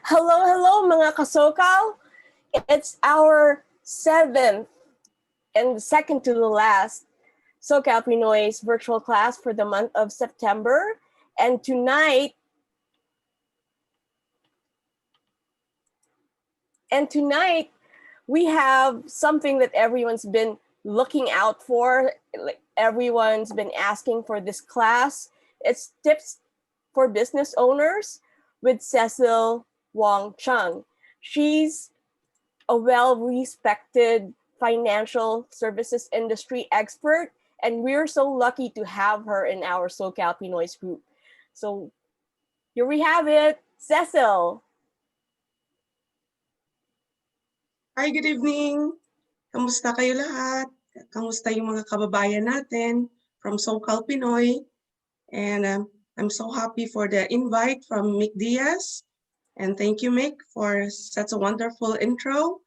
Hello, hello mga kasokal! It's our 7th and second to the last SoCal Pinoy's virtual class for the month of September. And tonight we have something that everyone's been looking out for. Like, everyone's been asking for this class. It's tips for business owners with Cecil Wong Chung. She's a well-respected financial services industry expert, and we're so lucky to have her in our SoCal Pinoy's group. So here we have it, Cecil. Hi, good evening. Kamusta kayo lahat? Kamusta yung mga kababayan natin from SoCal Pinoy? And I'm so happy for the invite from Mick Diaz. And thank you, Mick, for such a wonderful intro.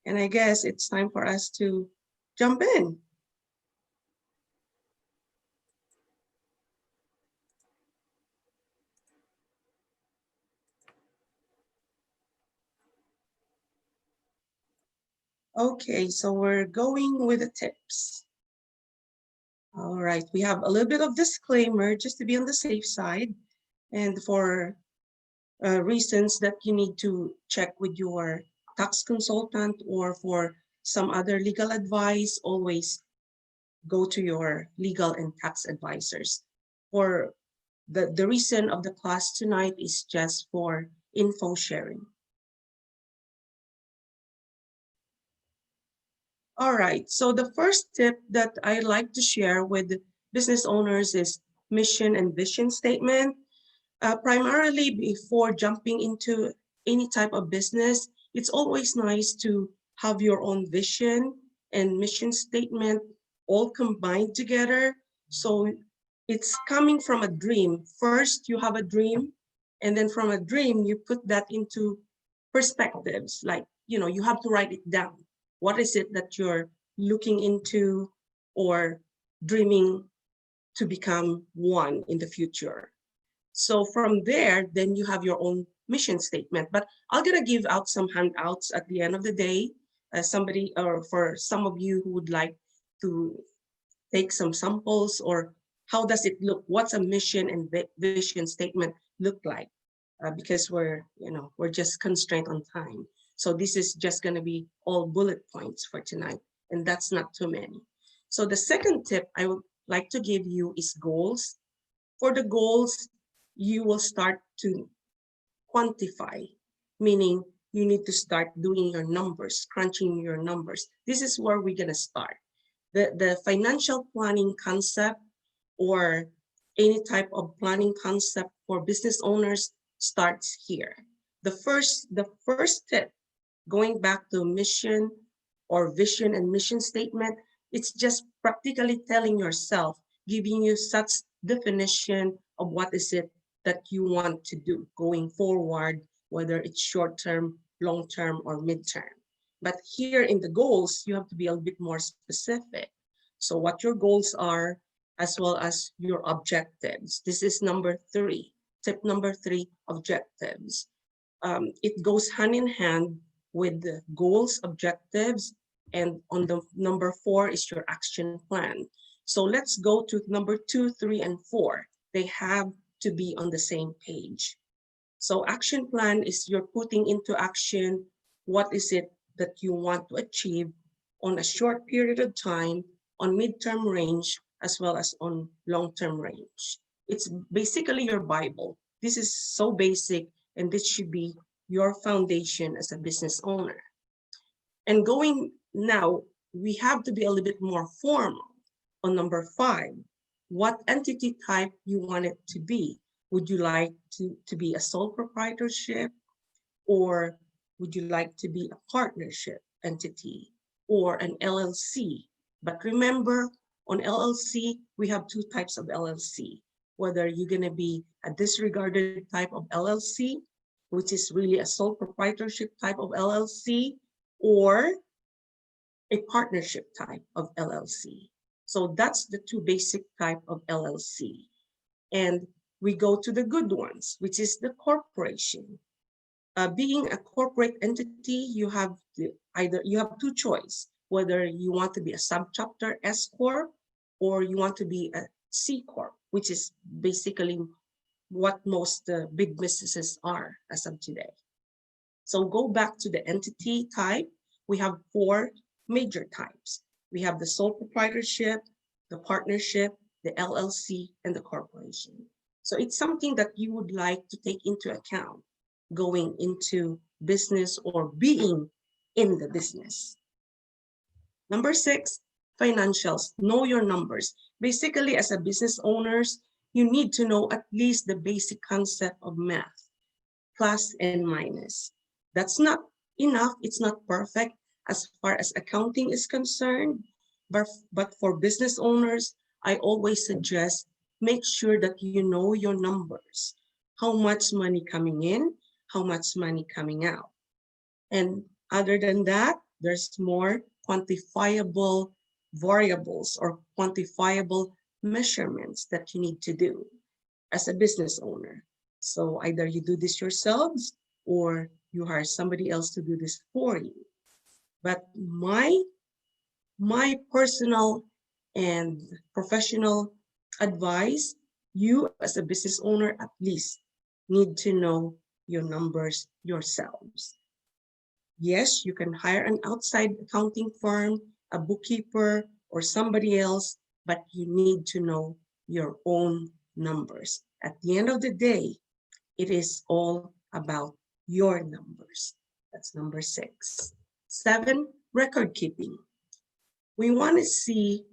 And I guess it's time for us to jump in. Okay, so we're going with the tips. All right, we have a little bit of disclaimer just to be on the safe side and for reasons that you need to check with your tax consultant or for some other legal advice, always go to your legal and tax advisors. For the reason of the class tonight is just for info sharing. All right, so the first tip that I like to share with business owners is mission and vision statement. Primarily before jumping into any type of business, it's always nice to have your own vision and mission statement all combined together. So it's coming from a dream. First, you have a dream, and then from a dream, you put that into perspectives. Like, you have to write it down. What is it that you're looking into or dreaming to become one in the future? So from there, then you have your own mission statement. But I'm gonna give out some handouts at the end of the day. Somebody, or for some of you who would like to take some samples, or how does it look? What's a mission and vision statement look like? Because we're just constrained on time. So this is just gonna be all bullet points for tonight, and that's not too many. So the second tip I would like to give you is goals. For the goals, you will start to quantify, meaning you need to start doing your numbers, crunching your numbers. This is where we're going to start. The financial planning concept or any type of planning concept for business owners starts here. The first tip, going back to mission or vision and mission statement, it's just practically telling yourself, giving you such definition of what is it that you want to do going forward, whether it's short-term, long-term, or mid-term. But here in the goals, you have to be a bit more specific. So what your goals are, as well as your objectives. This is number 3, tip number 3, objectives. It goes hand in hand with the goals, objectives, and on the number 4 is your action plan. So let's go to number 2, 3, and 4. They have to be on the same page. So action plan is you're putting into action what is it that you want to achieve on a short period of time, on midterm range, as well as on long-term range. It's basically your Bible. This is so basic, and this should be your foundation as a business owner. And going now, we have to be a little bit more formal on number 5. What entity type you want it to be? Would you like to be a sole proprietorship, or would you like to be a partnership entity or an LLC? But remember, on LLC, we have 2 types of LLC. Whether you're gonna be a disregarded type of LLC, which is really a sole proprietorship type of LLC, or a partnership type of LLC. So that's the 2 basic type of LLC. And we go to the good ones, which is the corporation. Being a corporate entity, you have two choices, whether you want to be a subchapter S corp or you want to be a C corp, which is basically what most big businesses are as of today. So go back to the entity type. We have 4 major types. We have the sole proprietorship, the partnership, the LLC, and the corporation. So it's something that you would like to take into account going into business or being in the business. Number 6, financials. Know your numbers. Basically, as a business owners, you need to know at least the basic concept of math, plus and minus. That's not enough. It's not perfect as far as accounting is concerned. But for business owners, I always suggest make sure that you know your numbers. How much money coming in, how much money coming out. And other than that, there's more quantifiable variables or quantifiable measurements that you need to do as a business owner. So either you do this yourselves or you hire somebody else to do this for you. But my personal and professional advice, you as a business owner at least need to know your numbers yourselves. Yes, you can hire an outside accounting firm, a bookkeeper, or somebody else, but you need to know your own numbers. At the end of the day, it is all about your numbers. That's number 6. 7, record keeping. We want to see,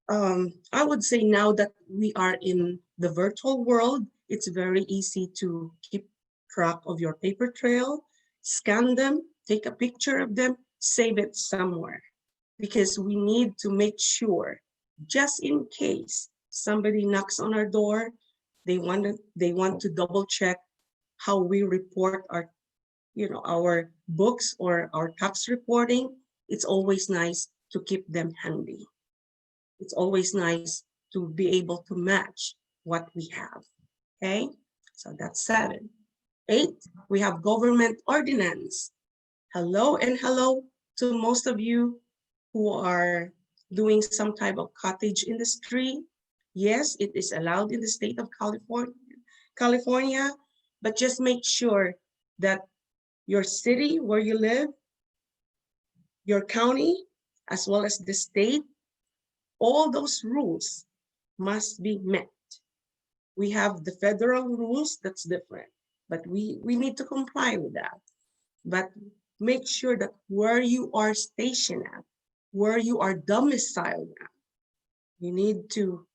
I would say now that we are in the virtual world, it's very easy to keep track of your paper trail, scan them, take a picture of them, save it somewhere. Because we need to make sure, just in case somebody knocks on our door, they want to double check how we report our books or our tax reporting. It's always nice to keep them handy. It's always nice to be able to match what we have. Okay, so that's 7. 8, we have government ordinance. Hello and hello to most of you who are doing some type of cottage industry. Yes, it is allowed in the state of California, but just make sure that your city where you live, your county, as well as the state, all those rules must be met. We have the federal rules, that's different, but we need to comply with that. But make sure that where you are stationed at, where you are domiciled at, you need to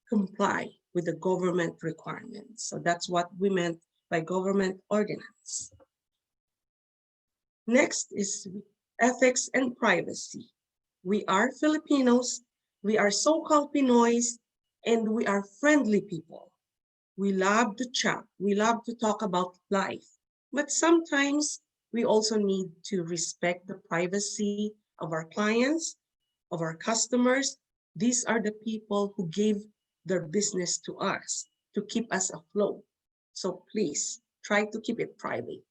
comply with the government requirements. So that's what we meant by government ordinance. Next is ethics and privacy. We are Filipinos, we are so-called Pinoys, and we are friendly people. We love to chat, we love to talk about life, but sometimes we also need to respect the privacy of our clients, of our customers. These are the people who gave their business to us to keep us afloat. So please try to keep it private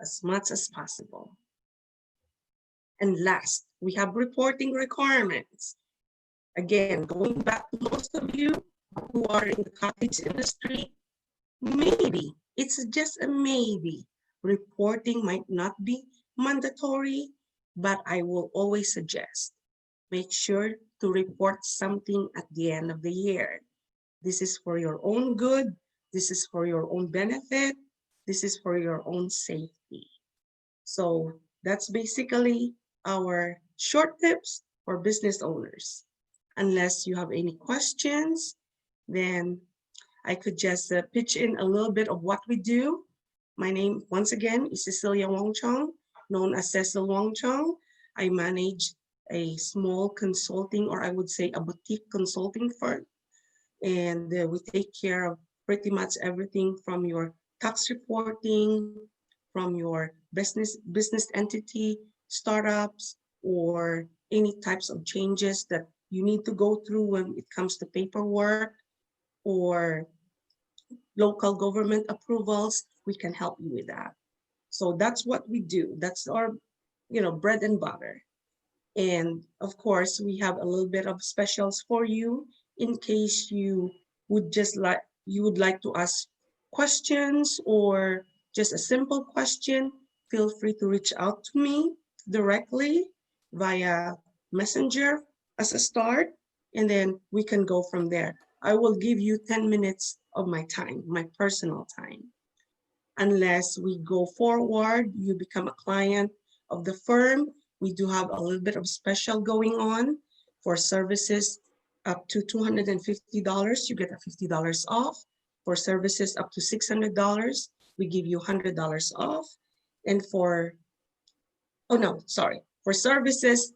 as much as possible. And last, we have reporting requirements. Again, going back to most of you who are in the cottage industry, maybe, it's just a maybe, reporting might not be mandatory, but I will always suggest, make sure to report something at the end of the year. This is for your own good, this is for your own benefit, this is for your own safety. So that's basically our short tips for business owners. Unless you have any questions, then I could just pitch in a little bit of what we do. My name, once again, is Cecilia Wong Chong, known as Cecil Wong Chong. I manage a small consulting, or I would say a boutique consulting firm. And we take care of pretty much everything from your tax reporting, from your business entity, startups, or any types of changes that you need to go through when it comes to paperwork or local government approvals. We can help you with that. So that's what we do. That's our, bread and butter. And of course, we have a little bit of specials for you in case you would like to ask questions or just a simple question. Feel free to reach out to me directly via Messenger as a start, and then we can go from there. I will give you 10 minutes of my time, my personal time. Unless we go forward, you become a client of the firm. We do have a little bit of special going on for services up to $250. You get a $50 off. For services up to $600, we give you $100 off. And oh no, sorry, for services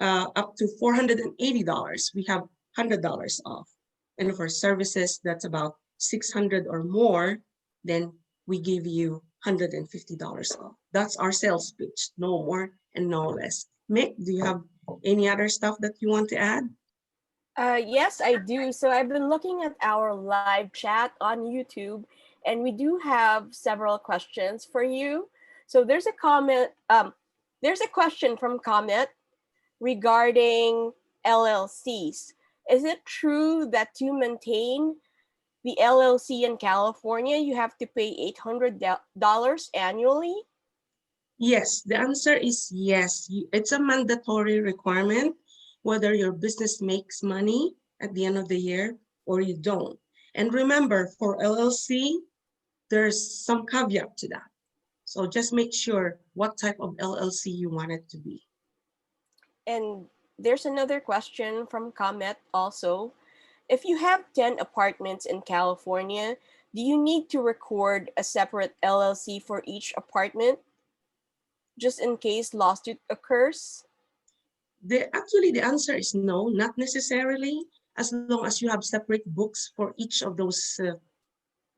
up to $480, we have $100 off. And for services that's about 600 or more, then we give you $150 off. That's our sales pitch, no more and no less. Mick, do you have any other stuff that you want to add? Yes, I do. So I've been looking at our live chat on YouTube, and we do have several questions for you. So there's a there's a question from Comet regarding LLCs. Is it true that to maintain the LLC in California, you have to pay $800 annually? Yes, the answer is yes. It's a mandatory requirement, whether your business makes money at the end of the year or you don't. And remember, for LLC, there's some caveat to that. So just make sure what type of LLC you want it to be. And there's another question from Comet also. If you have 10 apartments in California, do you need to record a separate LLC for each apartment just in case lawsuit occurs? Actually, the answer is no, not necessarily, as long as you have separate books for each of those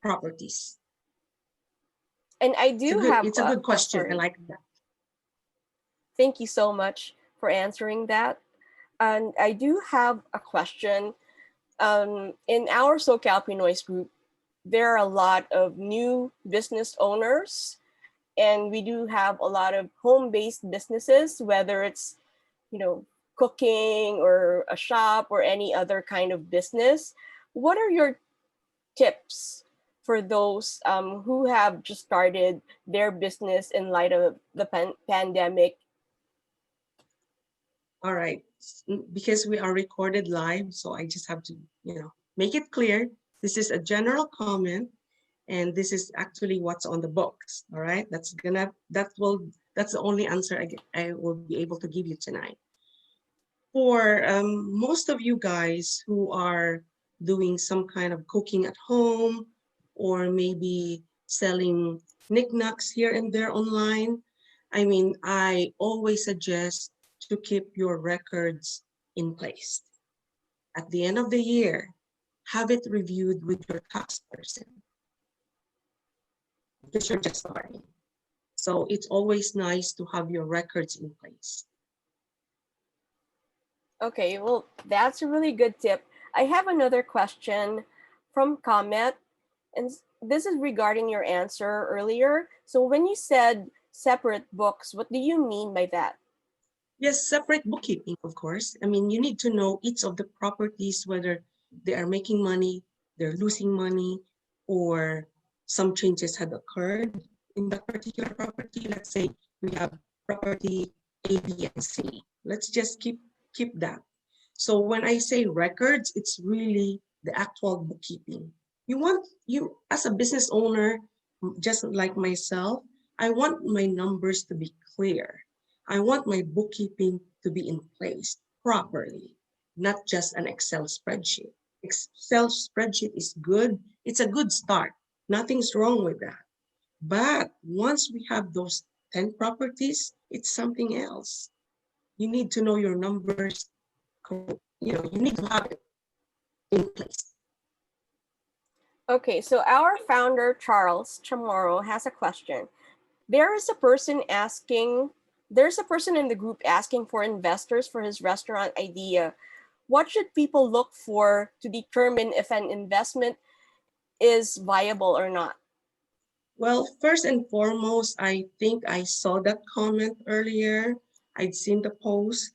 properties. And I do have It's a good question. sorry. I like that. Thank you so much for answering that. And I do have a question. In our SoCal Pinoys group, there are a lot of new business owners, and we do have a lot of home-based businesses, whether it's, you know, cooking or a shop or any other kind of business. What are your tips for those who have just started their business in light of the pandemic? All right, because we are recorded live, so I just have to, make it clear. This is a general comment, and this is actually what's on the books. All right, that's the only answer I will be able to give you tonight. For most of you guys who are doing some kind of cooking at home, or maybe selling knickknacks here and there online, I always suggest to keep your records in place. At the end of the year, have it reviewed with your tax person, because you're just starting. So it's always nice to have your records in place. Okay, well, that's a really good tip. I have another question from Comet, and this is regarding your answer earlier. So when you said separate books, what do you mean by that? Yes, separate bookkeeping, of course. You need to know each of the properties, whether they are making money, they're losing money, or some changes had occurred in that particular property. Let's say we have property A, B, and C. Let's just keep that. So when I say records, it's really the actual bookkeeping. You as a business owner, just like myself, I want my numbers to be clear. I want my bookkeeping to be in place properly, not just an Excel spreadsheet. Excel spreadsheet is good. It's a good start. Nothing's wrong with that. But once we have those 10 properties, it's something else. You need to know your numbers. You need to have it in place. Okay, so our founder, Charles Chamorro, has a question. There's a person in the group asking for investors for his restaurant idea. What should people look for to determine if an investment is viable or not? Well, first and foremost, I think I saw that comment earlier. I'd seen the post.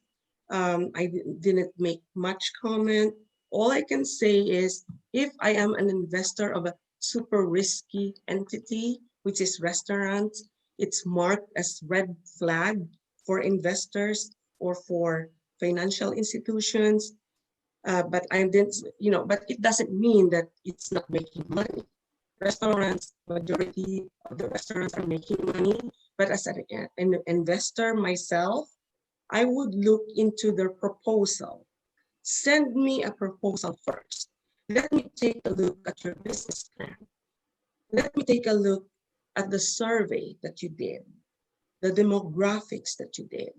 Didn't make much comment. All I can say is if I am an investor of a super risky entity, which is restaurants, it's marked as red flag for investors or for financial institutions. But I didn't, but it doesn't mean that it's not making money. Restaurants, majority of the restaurants are making money. But as an investor myself, I would look into their proposal. Send me a proposal first. Let me take a look at your business plan. Let me take a look at the survey that you did, the demographics that you did,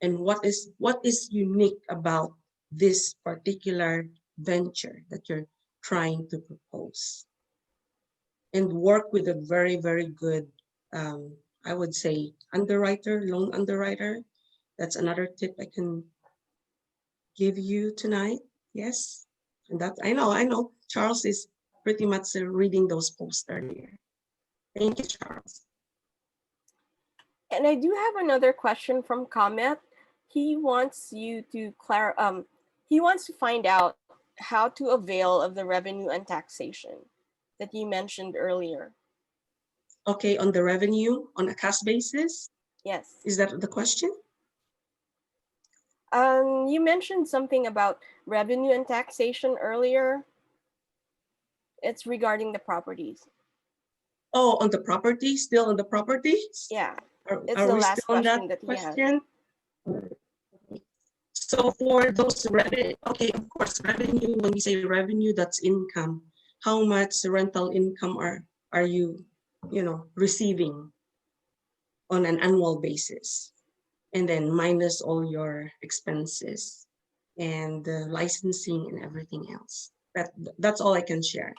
and what is unique about this particular venture that you're trying to propose. And work with a very, very good, I would say, loan underwriter. That's another tip I can give you tonight. Yes. And that I know. Charles is pretty much reading those posts earlier. Thank you, Charles. And I do have another question from Comet. He wants you to he wants to find out how to avail of the revenue and taxation that you mentioned earlier. Okay, on the revenue on a cash basis, Yes. is that the question? You mentioned something about revenue and taxation earlier. It's regarding the properties. Oh, on the property, still on the properties? Yeah, Are, it's are the we last still on that question that he has. question? So for those revenue, okay, of course, revenue, when we say revenue, that's income. How much rental income are you, receiving on an annual basis? And then minus all your expenses and the licensing and everything else. That's all I can share.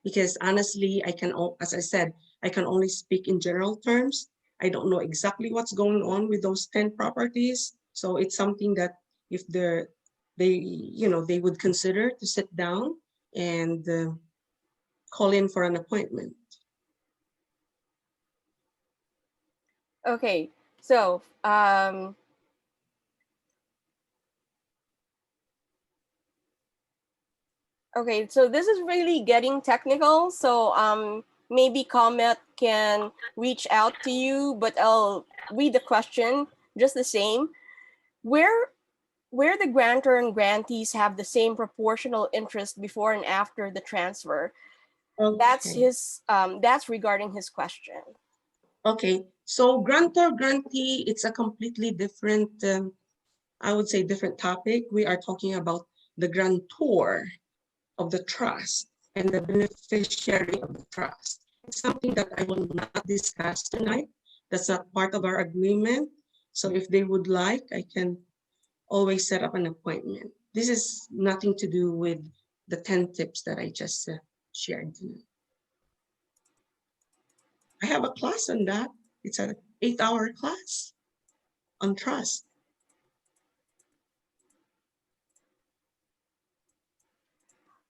Because honestly, as I said, I can only speak in general terms. I don't know exactly what's going on with those 10 properties. So it's something that if they would consider to sit down and call in for an appointment. Okay, so okay, so this is really getting technical. So maybe Comet can reach out to you, but I'll read the question just the same. Where the grantor and grantees have the same proportional interest before and after the transfer. Okay. That's regarding his question. Okay. So grantor grantee, it's a completely different, I would say, different topic. We are talking about the grantor of the trust and the beneficiary of the trust. It's something that I will not discuss tonight. That's not part of our agreement. So if they would like, I can always set up an appointment. This is nothing to do with the 10 tips that I just shared tonight. I have a class on that. It's an 8-hour class on trust.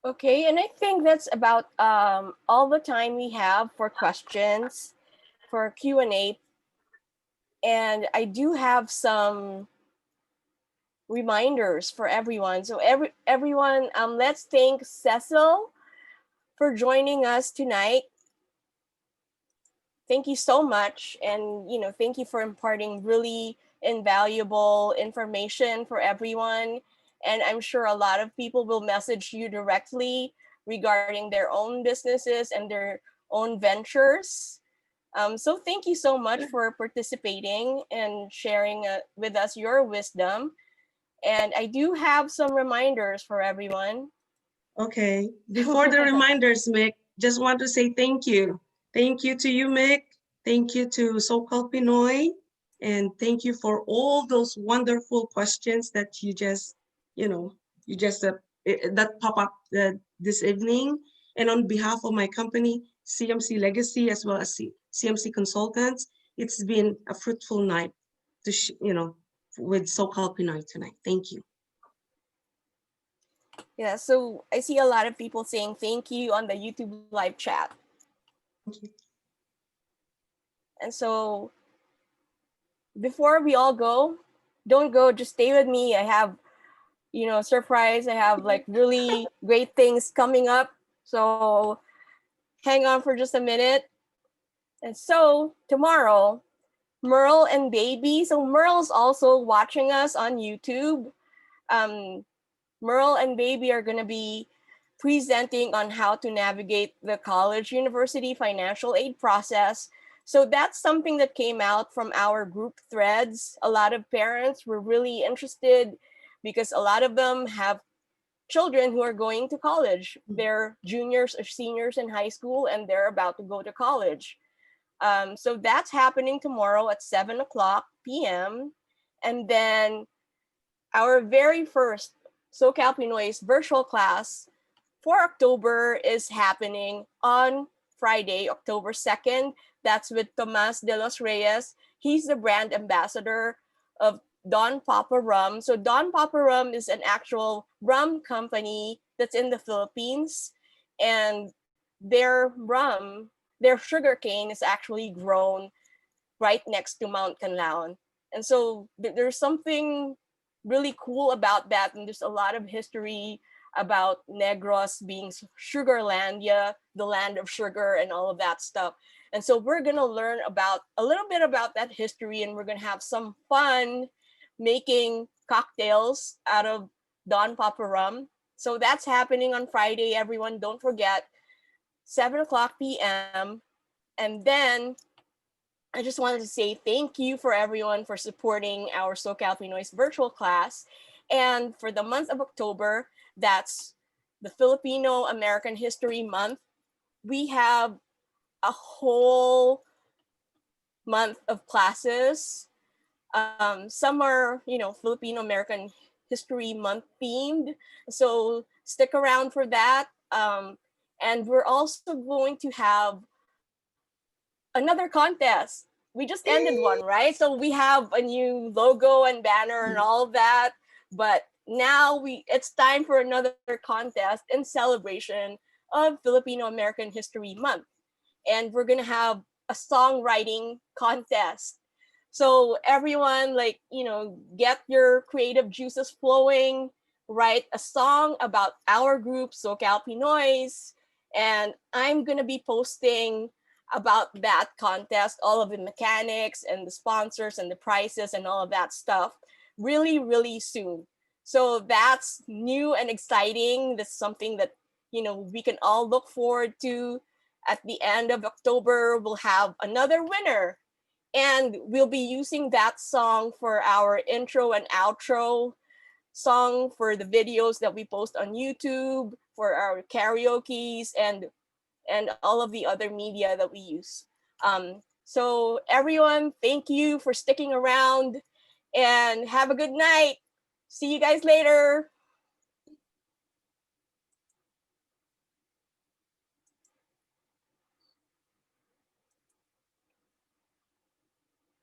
Okay, and I think that's about all the time we have for questions for Q&A. And I do have some reminders for everyone. So everyone, let's thank Cecil for joining us tonight. Thank you so much, and thank you for imparting really invaluable information for everyone. And I'm sure a lot of people will message you directly regarding their own businesses and their own ventures. So thank you so much for participating and sharing with us your wisdom. And I do have some reminders for everyone. Okay. Before the reminders, Mick, just want to say thank you. Thank you to you, Mick. Thank you to So-Called Pinoy. And thank you for all those wonderful questions that you just that pop up this evening. And on behalf of my company, CMC Legacy, as well as CMC Consultants, it's been a fruitful night with So-Called Pinoy tonight. Thank you. Yeah, so I see a lot of people saying thank you on the YouTube live chat. Thank you. And so before we all go, don't go, just stay with me. I have, surprise. I have like really great things coming up. So hang on for just a minute. And so tomorrow, Merle and Baby. So Merle's also watching us on YouTube. Um, Merle and Baby are going to be presenting on how to navigate the college university financial aid process. So that's something that came out from our group threads. A lot of parents were really interested because a lot of them have children who are going to college. They're juniors or seniors in high school and they're about to go to college. So that's happening tomorrow at 7 o'clock p.m. And then our very first SoCal Pinoy's virtual class for October is happening on Friday, October 2nd. That's with Tomas de los Reyes. He's the brand ambassador of Don Papa Rum. So Don Papa Rum is an actual rum company that's in the Philippines, and their rum, their sugarcane is actually grown right next to Mount Canlaon. And so there's something really cool about that. And there's a lot of history about Negros being Sugarlandia, the land of sugar and all of that stuff. And so we're going to learn about a little bit about that history, and we're going to have some fun making cocktails out of Don Papa Rum. So that's happening on Friday, everyone. Don't forget, 7 o'clock p.m. And then I just wanted to say thank you for everyone for supporting our SoCal Pinoy's virtual class. And for the month of October, that's the Filipino American History Month, we have a whole month of classes. Some are, Filipino American History Month themed. So stick around for that. And we're also going to have another contest. We just ended one, right? So we have a new logo and banner and all of that. But now it's time for another contest in celebration of Filipino American History Month. And we're gonna have a songwriting contest. So everyone, get your creative juices flowing, write a song about our group, SoCal Pinoys. And I'm gonna be posting about that contest, all of the mechanics and the sponsors and the prices and all of that stuff really, really soon. So that's new and exciting. That's something that, we can all look forward to. At the end of October, we'll have another winner. And we'll be using that song for our intro and outro song for the videos that we post on YouTube, for our karaoke's, and all of the other media that we use. So everyone, thank you for sticking around and have a good night. See you guys later.